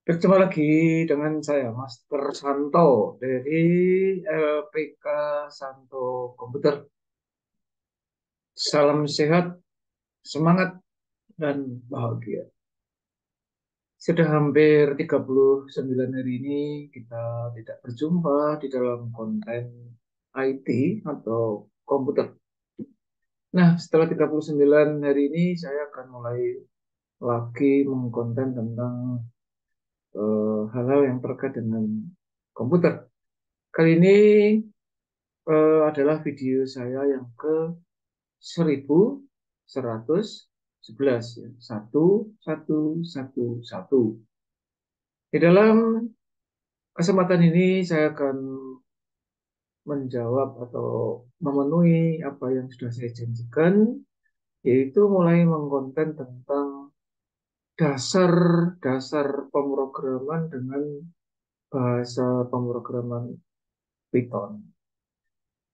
Berjumpa lagi dengan saya, Master Santo dari LPK Santo Komputer. Salam sehat, semangat, dan bahagia. Sudah hampir 39 hari ini kita tidak berjumpa di dalam konten IT atau komputer. Nah, setelah 39 hari ini saya akan mulai lagi mengkonten tentang hal-hal yang terkait dengan komputer. Kali ini adalah video saya yang ke 1111 ya. 1111. Di dalam kesempatan ini saya akan menjawab atau memenuhi apa yang sudah saya janjikan, yaitu mulai mengkonten tentang dasar-dasar pemrograman dengan bahasa pemrograman Python.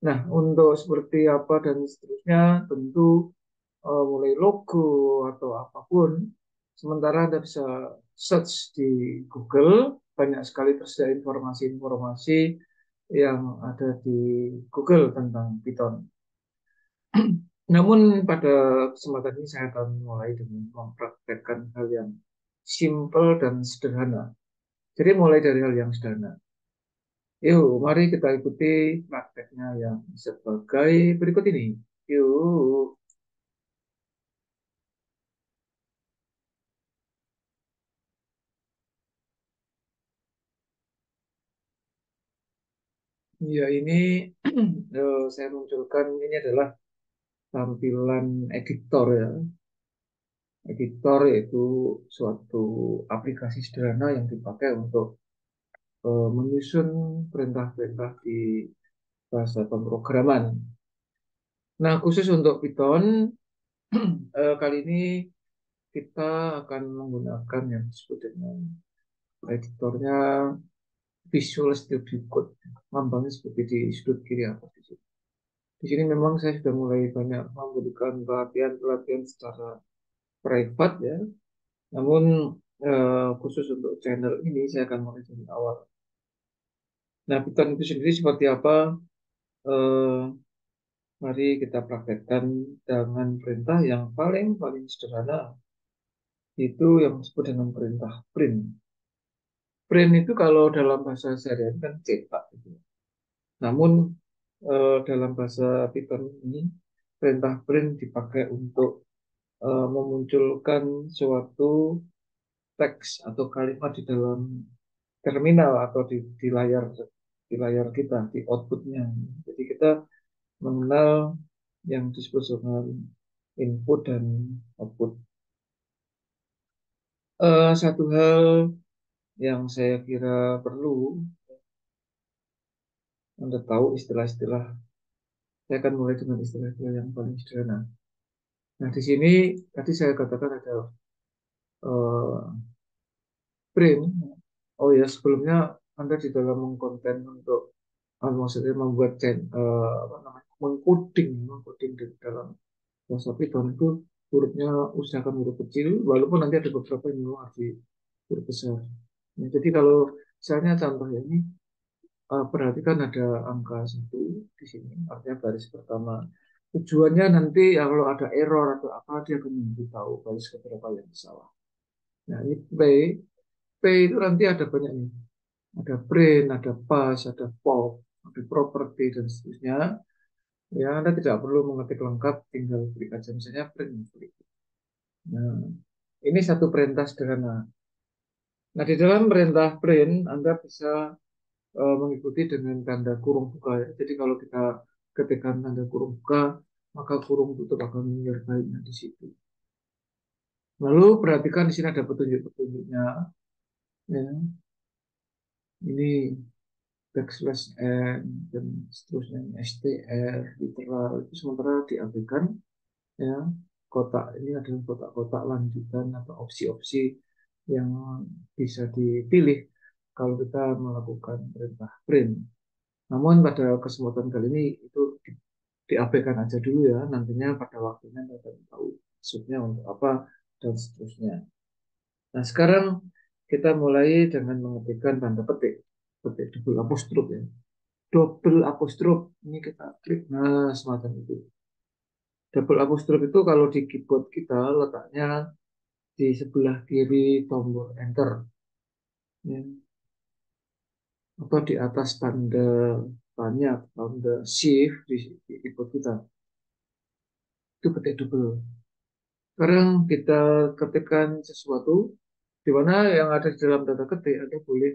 Nah, untuk seperti apa dan seterusnya, tentu mulai logo atau apapun. Sementara Anda bisa search di Google, banyak sekali tersedia informasi-informasi yang ada di Google tentang Python. Namun pada kesempatan ini saya akan mulai dengan mempraktekkan hal yang simple dan sederhana. Jadi mulai dari hal yang sederhana. Yuk, mari kita ikuti prakteknya yang sebagai berikut ini. Yuk. Ya, ini saya munculkan ini adalah tampilan editor ya. Editor yaitu suatu aplikasi sederhana yang dipakai untuk menyusun perintah-perintah di bahasa pemrograman. Nah, khusus untuk Python, kali ini kita akan menggunakan yang disebut dengan editornya Visual Studio Code. Lambangnya seperti di sudut kiri atas di sini. Di sini memang saya sudah mulai banyak memberikan pelatihan-pelatihan secara private ya. Namun khusus untuk channel ini saya akan mulai dari awal. Nah, Python itu sendiri seperti apa? Eh, Mari kita praktekkan dengan perintah yang paling sederhana, itu yang disebut dengan perintah print. Print itu kalau dalam bahasa sehari-hari kan cetak gitu. Namun dalam bahasa Python ini perintah print dipakai untuk memunculkan suatu teks atau kalimat di dalam terminal atau di layar kita, di outputnya. Jadi kita mengenal yang disebut dengan input dan output. Satu hal yang saya kira perlu Anda tahu istilah-istilah. Saya akan mulai dengan istilah-istilah yang paling sederhana. Nah, di sini tadi saya katakan ada eh, print. Oh ya, sebelumnya Anda di dalam mengkonten untuk maksudnya membuat apa namanya, mengcoding di dalam bahasa Python itu hurufnya usahakan huruf kecil, walaupun nanti ada beberapa yang memang harus di huruf besar. Nah, jadi kalau misalnya contohnya ini perhatikan ada angka 1 di sini, artinya baris pertama. Tujuannya nanti ya, kalau ada error atau apa dia akan memberitahu baris keberapa yang salah. Nah, ini P itu nanti ada banyak nih. Ada print, ada pass, ada pop, ada property dan seterusnya. Ya, Anda tidak perlu mengetik lengkap, tinggal klik aja misalnya print. Klik. Nah, ini satu perintah sederhana. Nah, di dalam perintah print, Anda bisa mengikuti dengan tanda kurung buka ya. Jadi kalau kita ketikkan tanda kurung buka, maka kurung tutup akan menyertainya di situ. Lalu perhatikan di sini ada petunjuk-petunjuknya. Ya. Ini backslash n dan seterusnya str literal itu sementara diabaikan ya. Kotak ini adalah kotak-kotak lanjutan atau opsi-opsi yang bisa dipilih kalau kita melakukan perintah print. Namun pada kesempatan kali ini itu diabaikan aja dulu ya. Nantinya pada waktunya kita akan tahu maksudnya untuk apa dan seterusnya. Nah, sekarang kita mulai dengan mengetikkan tanda petik, petik double apostrof ya. Double apostrof ini kita klik, nah semacam itu. Double apostrof itu kalau di keyboard kita letaknya di sebelah kiri tombol enter, ya. Atau di atas tanda tanya, tanda shift di keyboard kita. Itu ketik double. Sekarang kita ketikkan sesuatu di mana yang ada di dalam tanda ketik, Anda boleh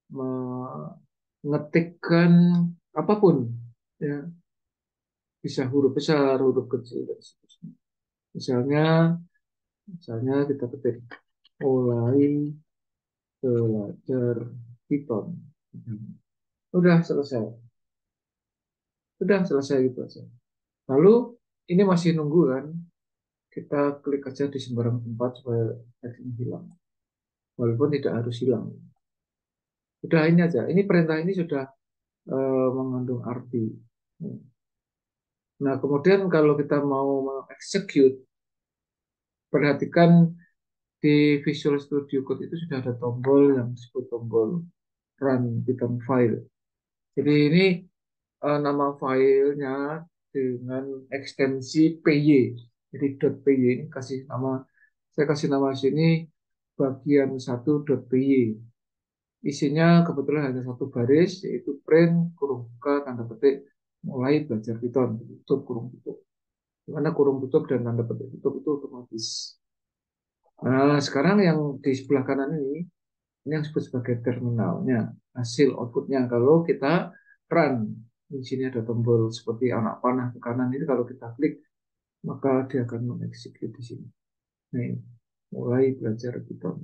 mengetikkan apapun, ya, bisa huruf besar, huruf kecil, dan seterusnya. Misalnya, misalnya kita ketik mulai belajar Python. Udah selesai gitu aja. Lalu ini masih nunggu kan? Kita klik aja di sembarang tempat supaya teksnya hilang. Walaupun tidak harus hilang. Udah ini aja. Ini perintah ini sudah mengandung arti. Nah, kemudian kalau kita mau execute, perhatikan di Visual Studio Code itu sudah ada tombol yang disebut tombol Run Python File. Jadi ini nama filenya dengan ekstensi PY. Jadi .py ini saya kasih nama sini bagian 1.py. Isinya kebetulan hanya satu baris, yaitu print kurung buka tanda petik mulai belajar Python, tutup kurung tutup. Dimana kurung tutup dan tanda petik tutup itu otomatis. Nah, sekarang yang di sebelah kanan ini yang disebut sebagai terminalnya, hasil outputnya. Kalau kita run, di sini ada tombol seperti anak panah ke kanan itu kalau kita klik, maka dia akan mengeksekut di sini. Nih, mulai belajar Python.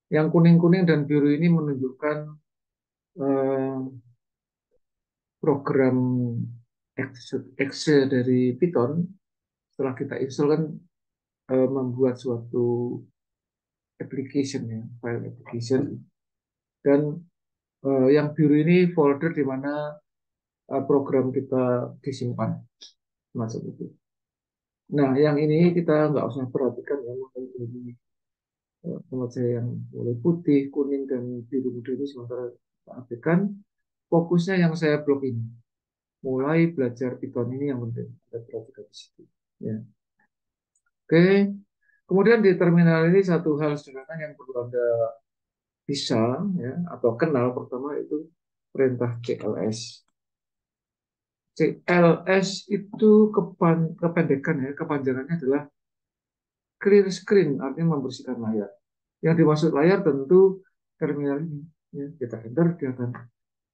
Yang kuning-kuning dan biru ini menunjukkan eh, program exe dari Python. Setelah kita install kan membuat suatu application ya, file application. Dan yang biru ini folder di mana program kita disimpan, macam itu. Nah, yang ini kita nggak usah perhatikan ya, makanya ini tempat saya yang mulai putih, kuning, dan biru muda ini sementara kita abaikan. Fokusnya yang saya blok ini, mulai belajar Python ini yang penting, kita perhatikan di situ. Ya. Oke, kemudian di terminal ini satu hal sederhana yang perlu Anda bisa ya, atau kenal pertama itu perintah CLS. CLS itu kependekan ya, kepanjangannya adalah clear screen, artinya membersihkan layar. Yang dimaksud layar tentu terminal ini. Ya, kita enter, dia akan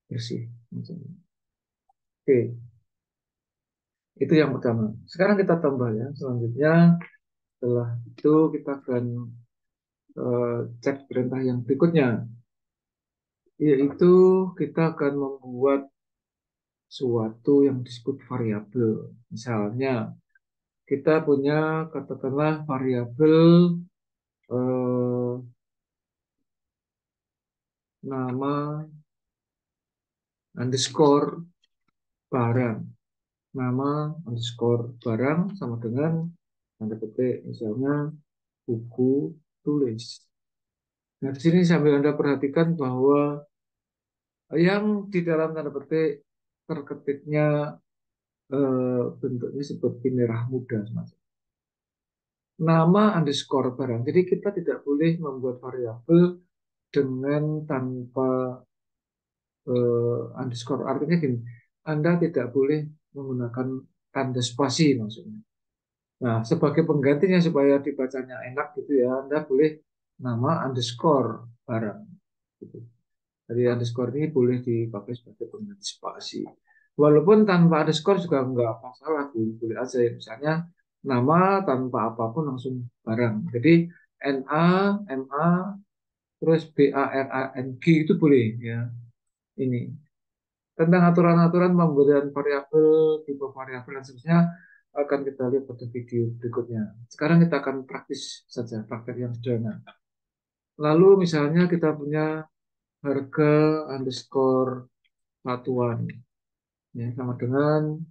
bersih. Oke, itu yang pertama. Sekarang kita tambah ya. Selanjutnya, setelah itu kita akan cek perintah yang berikutnya, yaitu kita akan membuat suatu yang disebut variabel. Misalnya, kita punya katakanlah variabel eh, nama underscore barang. Nama underscore barang sama dengan tanda petik misalnya buku tulis. Nah, di sini sambil Anda perhatikan bahwa yang di dalam tanda petik terketiknya bentuknya seperti merah muda semacam. Nama underscore barang. Jadi kita tidak boleh membuat variabel dengan tanpa underscore. Artinya gini, Anda tidak boleh menggunakan tanda spasi maksudnya. Nah, sebagai penggantinya supaya dibacanya enak gitu ya, Anda boleh nama underscore barang. Gitu. Jadi underscore ini boleh dipakai sebagai pengganti spasi. Walaupun tanpa underscore juga nggak masalah, boleh aja ya. Misalnya nama tanpa apapun langsung barang. Jadi NA, MA, terus BARANG itu boleh ya. Ini tentang aturan-aturan pemberian variabel, tipe variabel dan seterusnya akan kita lihat pada video berikutnya. Sekarang kita akan praktis saja, praktek yang sederhana. Lalu misalnya kita punya harga underscore satuan, ya, sama dengan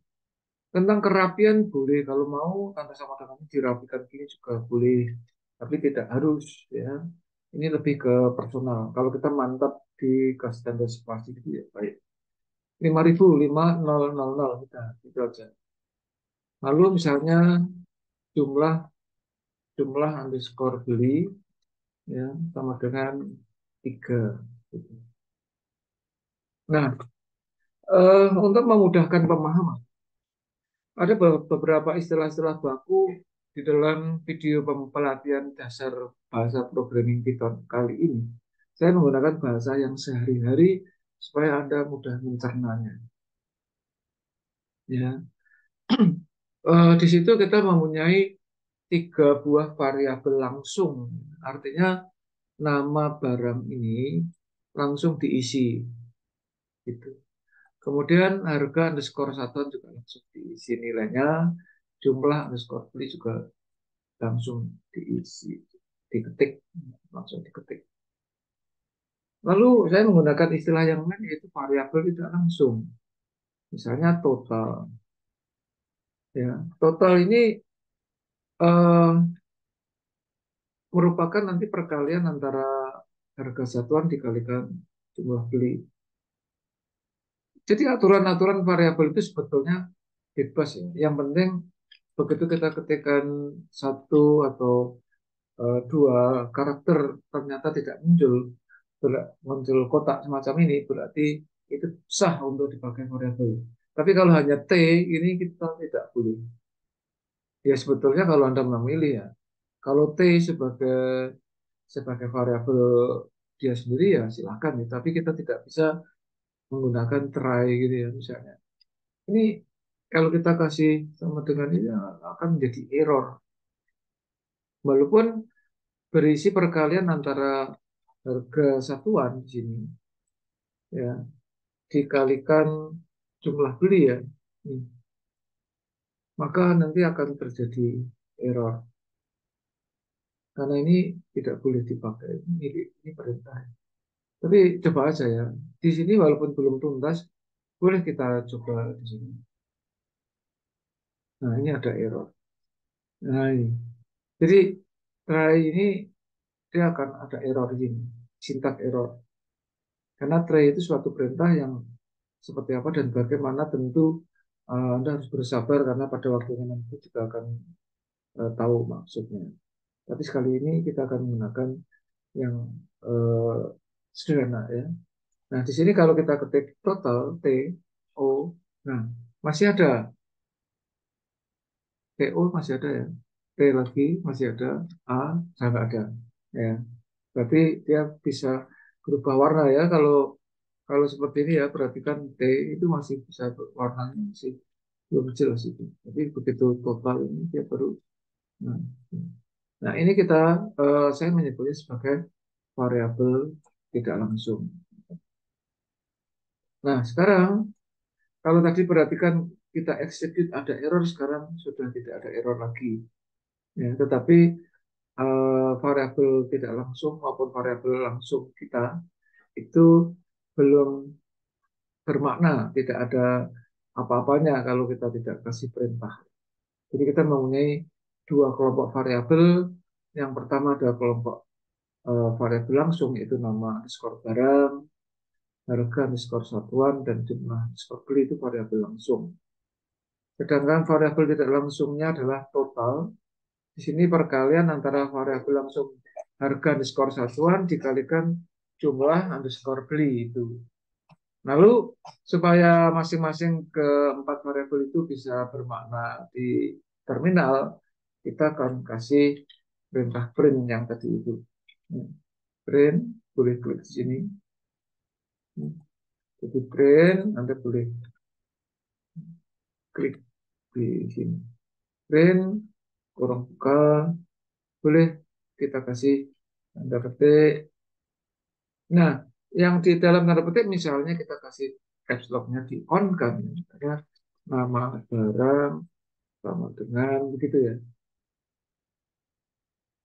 tentang kerapian boleh kalau mau tanda sama dengan dirapikan gini juga boleh, tapi tidak harus ya. Ini lebih ke personal. Kalau kita mantap di standar spasi gitu ya, baik. 5.000, 5000 kita, itu aja. Lalu misalnya jumlah jumlah underscore beli ya sama dengan 3. Gitu. Nah, untuk memudahkan pemahaman, ada beberapa istilah-istilah baku di dalam video pelatihan dasar bahasa programming Python kali ini. Saya menggunakan bahasa yang sehari-hari supaya Anda mudah mencernanya. Ya, di situ kita mempunyai 3 buah variabel langsung. Artinya nama barang ini langsung diisi. Gitu. Kemudian harga underscore satuan juga langsung diisi nilainya. Jumlah underscore beli juga langsung diisi. Diketik. Langsung diketik. Lalu saya menggunakan istilah yang lain yaitu variabel tidak langsung. Misalnya total. Ya, total ini eh, merupakan nanti perkalian antara harga satuan dikalikan jumlah beli. Jadi aturan-aturan variabel itu sebetulnya bebas ya. Yang penting begitu kita ketikkan satu atau 2 karakter ternyata tidak muncul, muncul kotak semacam ini berarti itu sah untuk dipakai variabel. Tapi kalau hanya T ini kita tidak boleh. Ya sebetulnya kalau Anda memilih ya, kalau T sebagai variabel dia sendiri ya silakan ya. Tapi kita tidak bisa menggunakan try gitu ya misalnya. Ini kalau kita kasih sama dengan ini akan menjadi error. Walaupun berisi perkalian antara harga satuan di sini ya dikalikan jumlah beli ya. Hmm. Maka nanti akan terjadi error. Karena ini tidak boleh dipakai. Ini perintah. Tapi coba aja ya. Di sini walaupun belum tuntas, boleh kita coba di sini. Nah, ini ada error. Nah, ini. Jadi try ini dia akan ada error ini, sintak error. Karena try itu suatu perintah yang seperti apa dan bagaimana tentu Anda harus bersabar karena pada waktunya nanti juga akan tahu maksudnya. Tapi sekali ini kita akan menggunakan yang eh, sederhana ya. Nah, di sini kalau kita ketik total T O, nah masih ada TO masih ada ya. T lagi masih ada, A sudah nggak ada. Ya, berarti dia bisa berubah warna ya. Kalau kalau seperti ini ya, perhatikan T itu masih bisa warnanya masih belum jelas itu. Tapi begitu total ini dia baru. Nah, nah ini saya menyebutnya sebagai variabel tidak langsung. Nah, sekarang kalau tadi perhatikan kita execute ada error, sekarang sudah tidak ada error lagi. Ya, tetapi variabel tidak langsung maupun variabel langsung kita itu belum bermakna, tidak ada apa-apanya kalau kita tidak kasih perintah. Jadi kita mempunyai 2 kelompok variabel. Yang pertama ada kelompok variabel langsung yaitu nama underscore barang, harga underscore satuan, dan jumlah underscore beli itu variabel langsung. Sedangkan variabel tidak langsungnya adalah total. Di sini perkalian antara variabel langsung harga underscore satuan dikalikan jumlah underscore beli itu. Lalu supaya masing-masing keempat variabel itu bisa bermakna di terminal, kita akan kasih perintah print yang tadi itu. Print, boleh klik di sini. Jadi print, Anda boleh klik di sini. Print, kurung buka, boleh kita kasih tanda petik. Nah, yang di dalam tanda petik misalnya kita kasih caps lock-nya di on kan, ada nama barang sama dengan begitu ya.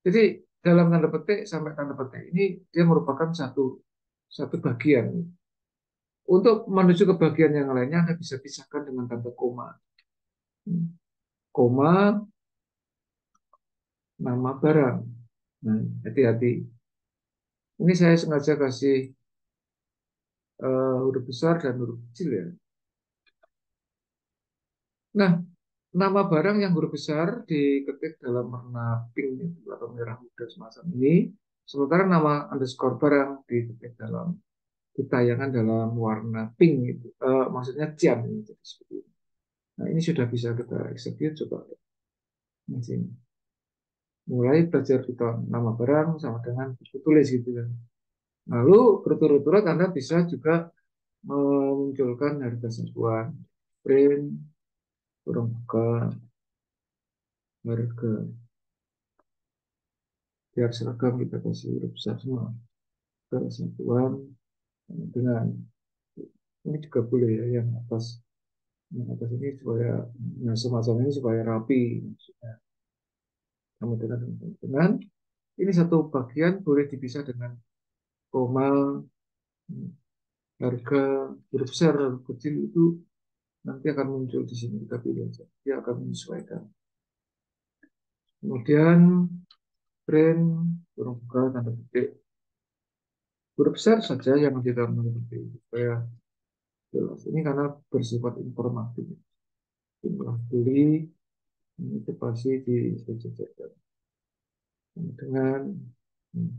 Jadi dalam tanda petik sampai tanda petik ini dia merupakan satu satu bagian. Untuk menuju ke bagian yang lainnya Anda bisa pisahkan dengan tanda koma. Koma nama barang. Nah, hati-hati. Ini saya sengaja kasih huruf besar dan huruf kecil ya. Nah, nama barang yang huruf besar diketik dalam warna pink itu, atau merah muda semacam ini. Sementara nama underscore barang diketik dalam ditayangan dalam warna pink itu. Maksudnya cian ini. Jadi seperti ini. Nah, ini sudah bisa kita execute coba di sini. Mulai belajar kita nama barang sama dengan buku tulis gitu kan. Lalu berturut-turut Anda bisa juga memunculkan harga satuan, print, kurung buka, harga, biar seragam kita kasih huruf besar semua. Harga satuan dengan ini juga boleh ya yang atas ini supaya nah, semacam ini supaya rapi maksudnya. Dengan ini satu bagian boleh dipisah dengan koma, harga huruf besar huruf kecil itu nanti akan muncul di sini, kita pilih aja dia akan menyesuaikan. Kemudian print kurung buka tanda petik huruf besar saja yang kita tanda petik supaya jelas. Ini karena bersifat informatif. Jumlah beli ini pasti disesuaikan dengan hmm,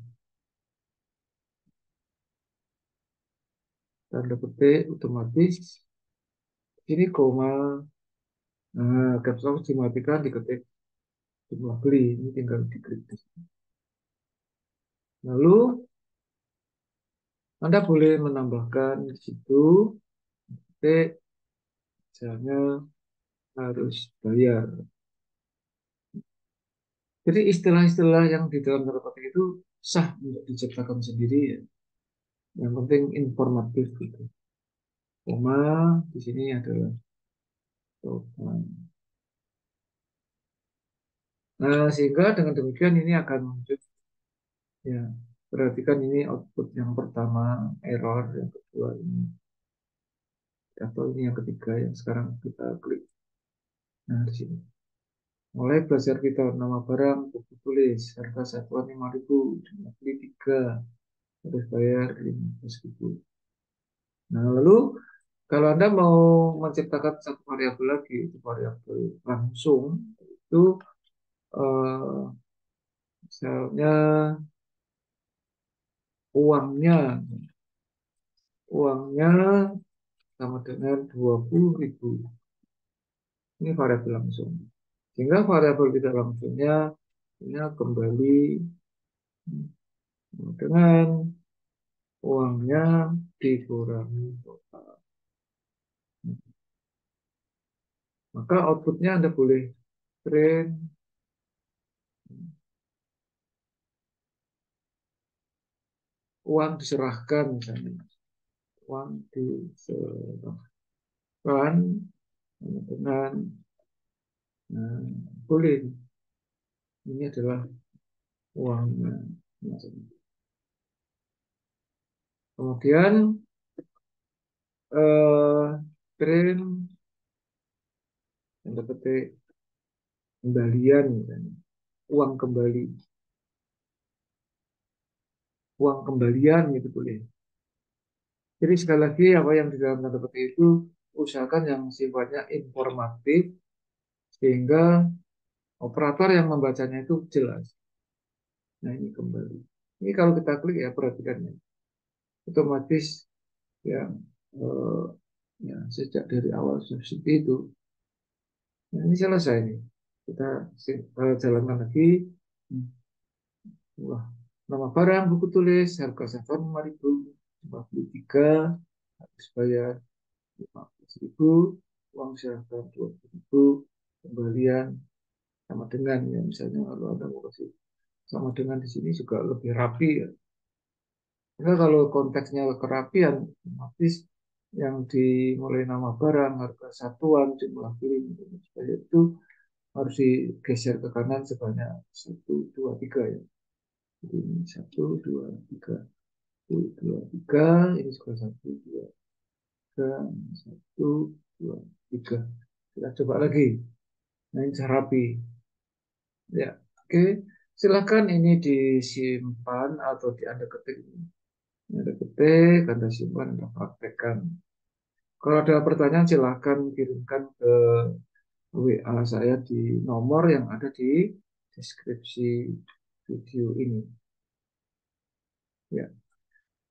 tanda petik otomatis. Ini koma, nah, caps lock dimatikan diketik jumlah beli ini tinggal diklik. Lalu Anda boleh menambahkan di situ titik, misalnya harus bayar. Jadi istilah-istilah yang di dalam tanda petik itu sah untuk diciptakan sendiri ya. Yang penting informatif gitu. Koma di sini adalah total. Nah, sehingga dengan demikian ini akan muncul ya. Perhatikan ini output yang pertama error, yang kedua ini atau ini yang ketiga yang sekarang kita klik. Nah, di sini. Mulai belajar kita nama barang, buku tulis, harga satuan 5.000, jumlah beli 3, harus bayar 15.000. Nah, lalu kalau Anda mau menciptakan satu variabel lagi, itu variabel langsung, itu eh, misalnya uangnya, uangnya sama dengan 20.000. Ini variabel langsung. Sehingga variabel tidak langsungnya ini kembali dengan uangnya dikurangi total. Maka outputnya Anda boleh print uang diserahkan misalnya. Uang diserahkan dengan nah, boleh ini adalah uangnya. Kemudian eh, print yang petik kembalian misalnya. Uang kembali, uang kembalian itu boleh. Jadi sekali lagi apa yang di dalam tanda petik itu usahakan yang sifatnya informatif sehingga operator yang membacanya itu jelas. Nah ini kembali. Ini kalau kita klik ya perhatikan ya, otomatis yang ya sejak dari awal sudah seperti itu. Nah, ini selesai nih. Kita jalankan lagi. Hmm. Wah, nama barang, buku tulis, harga setor 5.000, jumlah beli 3, habis bayar 15.000, uang serahkan 20.000, kembalian sama dengan ya misalnya kalau Anda mau kasih sama dengan di sini juga lebih rapi ya. Karena kalau konteksnya kerapian, otomatis yang dimulai nama barang, harga satuan, jumlah beli, itu harus digeser ke kanan sebanyak 1, 2, 3 ya. Jadi ini 1, 2, 3, 1, 2, 3, ini juga 1, 2, 3, 1, 2, 3. Kita coba lagi. Nah ini rapi. Ya, oke. Silakan ini disimpan atau di Anda ketik. Anda ketik, Anda simpan, Anda praktekkan. Kalau ada pertanyaan silakan kirimkan ke WA saya di nomor yang ada di deskripsi video ini. Ya,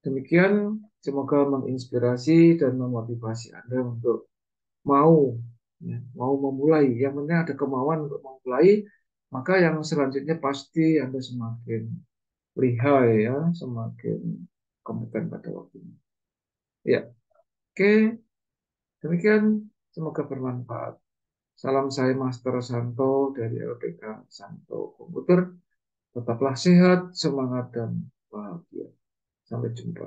demikian semoga menginspirasi dan memotivasi Anda untuk mau mau memulai. Yang penting ada kemauan untuk memulai, maka yang selanjutnya pasti Anda semakin lihai ya, semakin kompeten pada waktunya. Ya, oke, demikian semoga bermanfaat. Salam saya Master Santo dari LPK Santo Komputer. Tetaplah sehat, semangat, dan bahagia. Sampai jumpa.